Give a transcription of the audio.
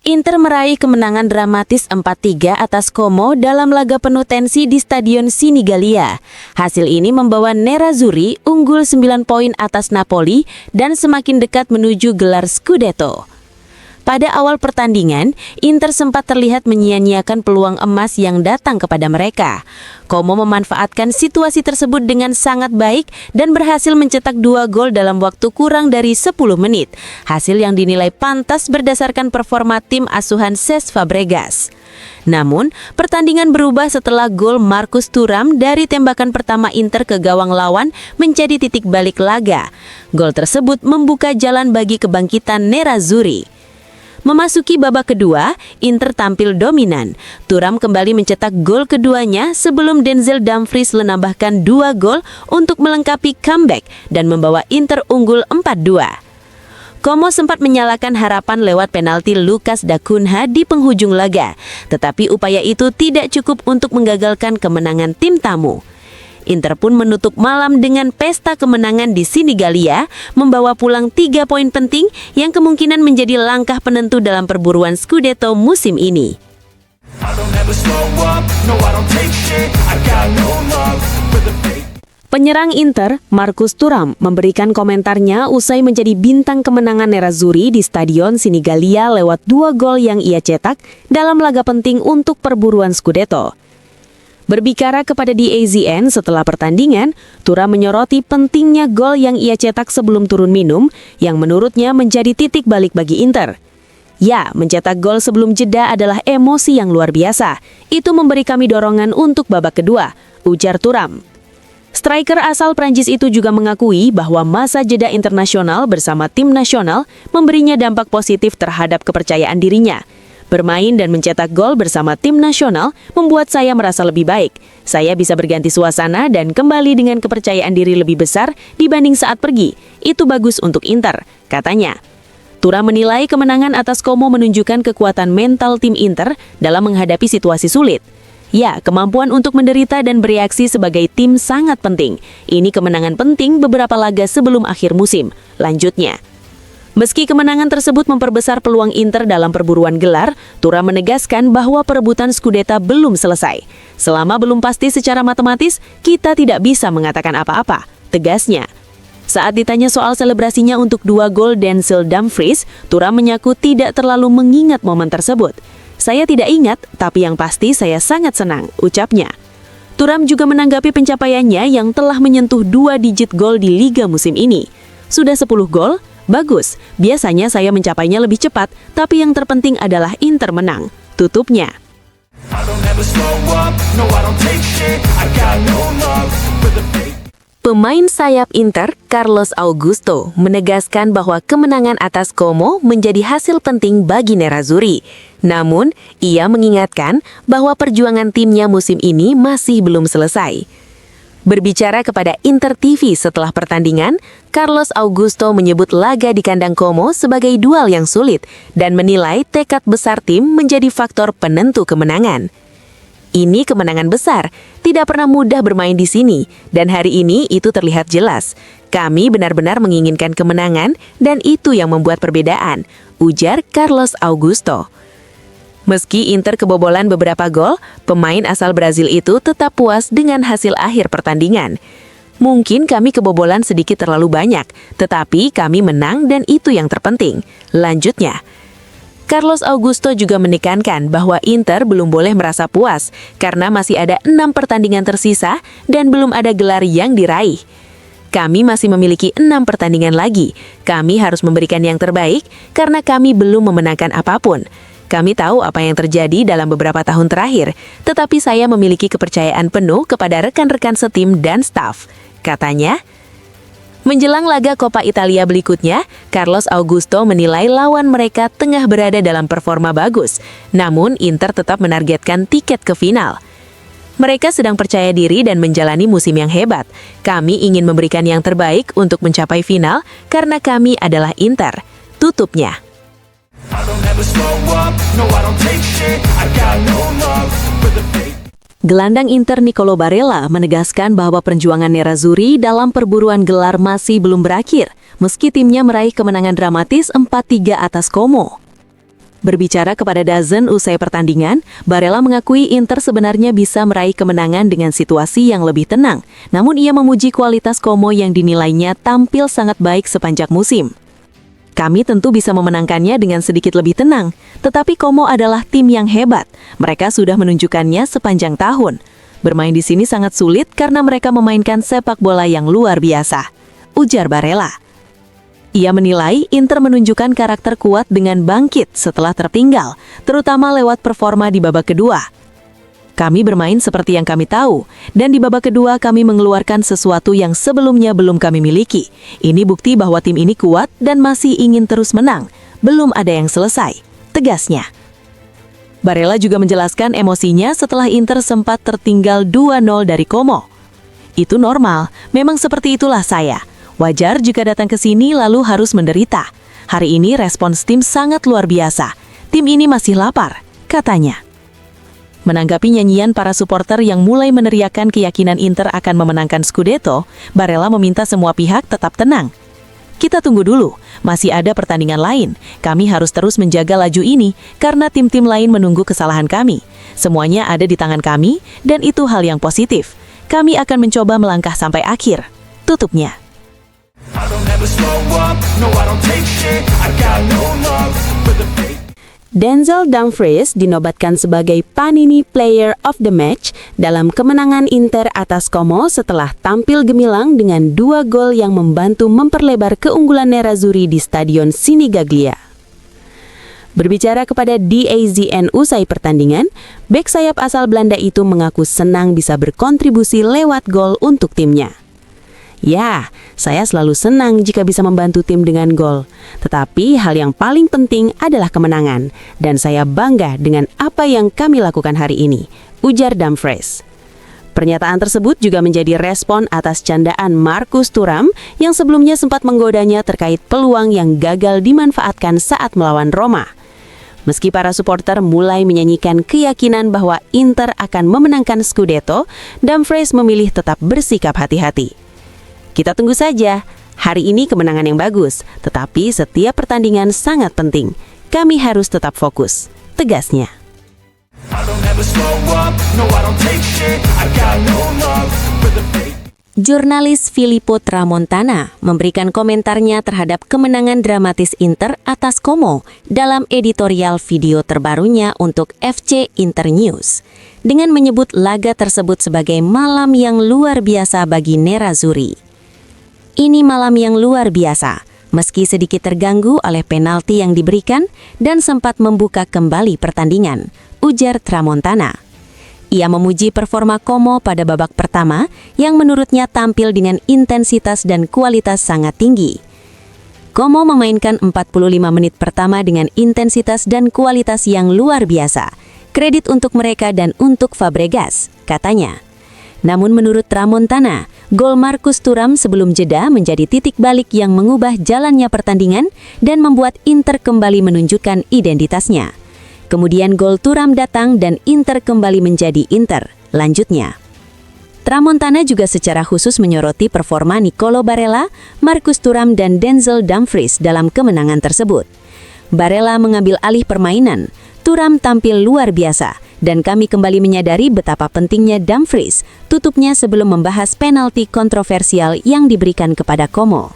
Inter meraih kemenangan dramatis 4-3 atas Como dalam laga penuh tensi di Stadion Sinigalia. Hasil ini membawa Nerazzurri unggul 9 poin atas Napoli dan semakin dekat menuju gelar Scudetto. Pada awal pertandingan, Inter sempat terlihat menyia-nyiakan peluang emas yang datang kepada mereka. Como memanfaatkan situasi tersebut dengan sangat baik dan berhasil mencetak 2 gol dalam waktu kurang dari 10 menit. Hasil yang dinilai pantas berdasarkan performa tim asuhan Cesc Fabregas. Namun, pertandingan berubah setelah gol Marcus Thuram dari tembakan pertama Inter ke gawang lawan menjadi titik balik laga. Gol tersebut membuka jalan bagi kebangkitan Nerazzurri. Memasuki babak kedua, Inter tampil dominan. Thuram kembali mencetak gol keduanya sebelum Denzel Dumfries menambahkan 2 gol untuk melengkapi comeback dan membawa Inter unggul 4-2. Como sempat menyalakan harapan lewat penalti Lucas da Cunha di penghujung laga, tetapi upaya itu tidak cukup untuk menggagalkan kemenangan tim tamu. Inter pun menutup malam dengan pesta kemenangan di Sinigalia, membawa pulang 3 poin penting yang kemungkinan menjadi langkah penentu dalam perburuan Scudetto musim ini. Penyerang Inter, Marcus Thuram, memberikan komentarnya usai menjadi bintang kemenangan Nerazzurri di Stadion Sinigalia lewat 2 gol yang ia cetak dalam laga penting untuk perburuan Scudetto. Berbicara kepada DAZN setelah pertandingan, Thuram menyoroti pentingnya gol yang ia cetak sebelum turun minum, yang menurutnya menjadi titik balik bagi Inter. Ya, mencetak gol sebelum jeda adalah emosi yang luar biasa. Itu memberi kami dorongan untuk babak kedua, ujar Thuram. Striker asal Prancis itu juga mengakui bahwa masa jeda internasional bersama tim nasional memberinya dampak positif terhadap kepercayaan dirinya. Bermain dan mencetak gol bersama tim nasional membuat saya merasa lebih baik. Saya bisa berganti suasana dan kembali dengan kepercayaan diri lebih besar dibanding saat pergi. Itu bagus untuk Inter, katanya. Thuram menilai kemenangan atas Como menunjukkan kekuatan mental tim Inter dalam menghadapi situasi sulit. Ya, kemampuan untuk menderita dan bereaksi sebagai tim sangat penting. Ini kemenangan penting beberapa laga sebelum akhir musim, lanjutnya. Meski kemenangan tersebut memperbesar peluang Inter dalam perburuan gelar, Thuram menegaskan bahwa perebutan Scudetto belum selesai. Selama belum pasti secara matematis, kita tidak bisa mengatakan apa-apa, tegasnya. Saat ditanya soal selebrasinya untuk 2 gol Denzel Dumfries, Thuram mengaku tidak terlalu mengingat momen tersebut. Saya tidak ingat, tapi yang pasti saya sangat senang, ucapnya. Thuram juga menanggapi pencapaiannya yang telah menyentuh 2 digit gol di Liga musim ini. Sudah 10 gol? Bagus, biasanya saya mencapainya lebih cepat, tapi yang terpenting adalah Inter menang, tutupnya. Pemain sayap Inter, Carlos Augusto, menegaskan bahwa kemenangan atas Como menjadi hasil penting bagi Nerazzurri. Namun, ia mengingatkan bahwa perjuangan timnya musim ini masih belum selesai. Berbicara kepada Inter TV setelah pertandingan, Carlos Augusto menyebut laga di kandang Como sebagai duel yang sulit dan menilai tekad besar tim menjadi faktor penentu kemenangan. Ini kemenangan besar, tidak pernah mudah bermain di sini, dan hari ini itu terlihat jelas. Kami benar-benar menginginkan kemenangan dan itu yang membuat perbedaan, ujar Carlos Augusto. Meski Inter kebobolan beberapa gol, pemain asal Brazil itu tetap puas dengan hasil akhir pertandingan. Mungkin kami kebobolan sedikit terlalu banyak, tetapi kami menang dan itu yang terpenting, lanjutnya. Carlos Augusto juga menekankan bahwa Inter belum boleh merasa puas karena masih ada 6 pertandingan tersisa dan belum ada gelar yang diraih. Kami masih memiliki 6 pertandingan lagi. Kami harus memberikan yang terbaik karena kami belum memenangkan apapun. Kami tahu apa yang terjadi dalam beberapa tahun terakhir, tetapi saya memiliki kepercayaan penuh kepada rekan-rekan setim dan staf, katanya. Menjelang laga Coppa Italia berikutnya, Carlos Augusto menilai lawan mereka tengah berada dalam performa bagus, namun Inter tetap menargetkan tiket ke final. Mereka sedang percaya diri dan menjalani musim yang hebat. Kami ingin memberikan yang terbaik untuk mencapai final karena kami adalah Inter, tutupnya. Gelandang Inter Nicolo Barella menegaskan bahwa perjuangan Nerazzurri dalam perburuan gelar masih belum berakhir, meski timnya meraih kemenangan dramatis 4-3 atas Como. Berbicara kepada DAZN usai pertandingan, Barella mengakui Inter sebenarnya bisa meraih kemenangan dengan situasi yang lebih tenang, namun ia memuji kualitas Como yang dinilainya tampil sangat baik sepanjang musim. Kami tentu bisa memenangkannya dengan sedikit lebih tenang, tetapi Como adalah tim yang hebat. Mereka sudah menunjukkannya sepanjang tahun. Bermain di sini sangat sulit karena mereka memainkan sepak bola yang luar biasa, ujar Barella. Ia menilai Inter menunjukkan karakter kuat dengan bangkit setelah tertinggal, terutama lewat performa di babak kedua. Kami bermain seperti yang kami tahu, dan di babak kedua kami mengeluarkan sesuatu yang sebelumnya belum kami miliki. Ini bukti bahwa tim ini kuat dan masih ingin terus menang. Belum ada yang selesai, tegasnya. Barella juga menjelaskan emosinya setelah Inter sempat tertinggal 2-0 dari Como. Itu normal, memang seperti itulah saya. Wajar jika datang ke sini lalu harus menderita. Hari ini respons tim sangat luar biasa. Tim ini masih lapar, katanya. Menanggapi nyanyian para supporter yang mulai meneriakan keyakinan Inter akan memenangkan Scudetto, Barella meminta semua pihak tetap tenang. Kita tunggu dulu, masih ada pertandingan lain. Kami harus terus menjaga laju ini karena tim-tim lain menunggu kesalahan kami. Semuanya ada di tangan kami dan itu hal yang positif. Kami akan mencoba melangkah sampai akhir, tutupnya. Denzel Dumfries dinobatkan sebagai Panini Player of the Match dalam kemenangan Inter atas Como setelah tampil gemilang dengan 2 gol yang membantu memperlebar keunggulan Nerazzurri di Stadion Sinigaglia. Berbicara kepada DAZN usai pertandingan, bek sayap asal Belanda itu mengaku senang bisa berkontribusi lewat gol untuk timnya. Ya, saya selalu senang jika bisa membantu tim dengan gol. Tetapi hal yang paling penting adalah kemenangan. Dan saya bangga dengan apa yang kami lakukan hari ini, ujar Dumfries. Pernyataan tersebut juga menjadi respon atas candaan Markus Thuram yang sebelumnya sempat menggodanya terkait peluang yang gagal dimanfaatkan saat melawan Roma. Meski para supporter mulai menyanyikan keyakinan bahwa Inter akan memenangkan Scudetto, Dumfries memilih tetap bersikap hati-hati. Kita tunggu saja. Hari ini kemenangan yang bagus, tetapi setiap pertandingan sangat penting. Kami harus tetap fokus, tegasnya. Jurnalis Filippo Tramontana memberikan komentarnya terhadap kemenangan dramatis Inter atas Como dalam editorial video terbarunya untuk FC Inter News, dengan menyebut laga tersebut sebagai malam yang luar biasa bagi Nerazzurri. Ini malam yang luar biasa, meski sedikit terganggu oleh penalti yang diberikan dan sempat membuka kembali pertandingan, ujar Tramontana. Ia memuji performa Como pada babak pertama yang menurutnya tampil dengan intensitas dan kualitas sangat tinggi. Como memainkan 45 menit pertama dengan intensitas dan kualitas yang luar biasa. Kredit untuk mereka dan untuk Fabregas, katanya. Namun menurut Tramontana, gol Markus Thuram sebelum jeda menjadi titik balik yang mengubah jalannya pertandingan dan membuat Inter kembali menunjukkan identitasnya. Kemudian gol Thuram datang dan Inter kembali menjadi Inter, lanjutnya. Tramontana juga secara khusus menyoroti performa Nicolo Barella, Markus Thuram dan Denzel Dumfries dalam kemenangan tersebut. Barella mengambil alih permainan, Thuram tampil luar biasa, dan kami kembali menyadari betapa pentingnya Dumfries, tutupnya sebelum membahas penalti kontroversial yang diberikan kepada Como.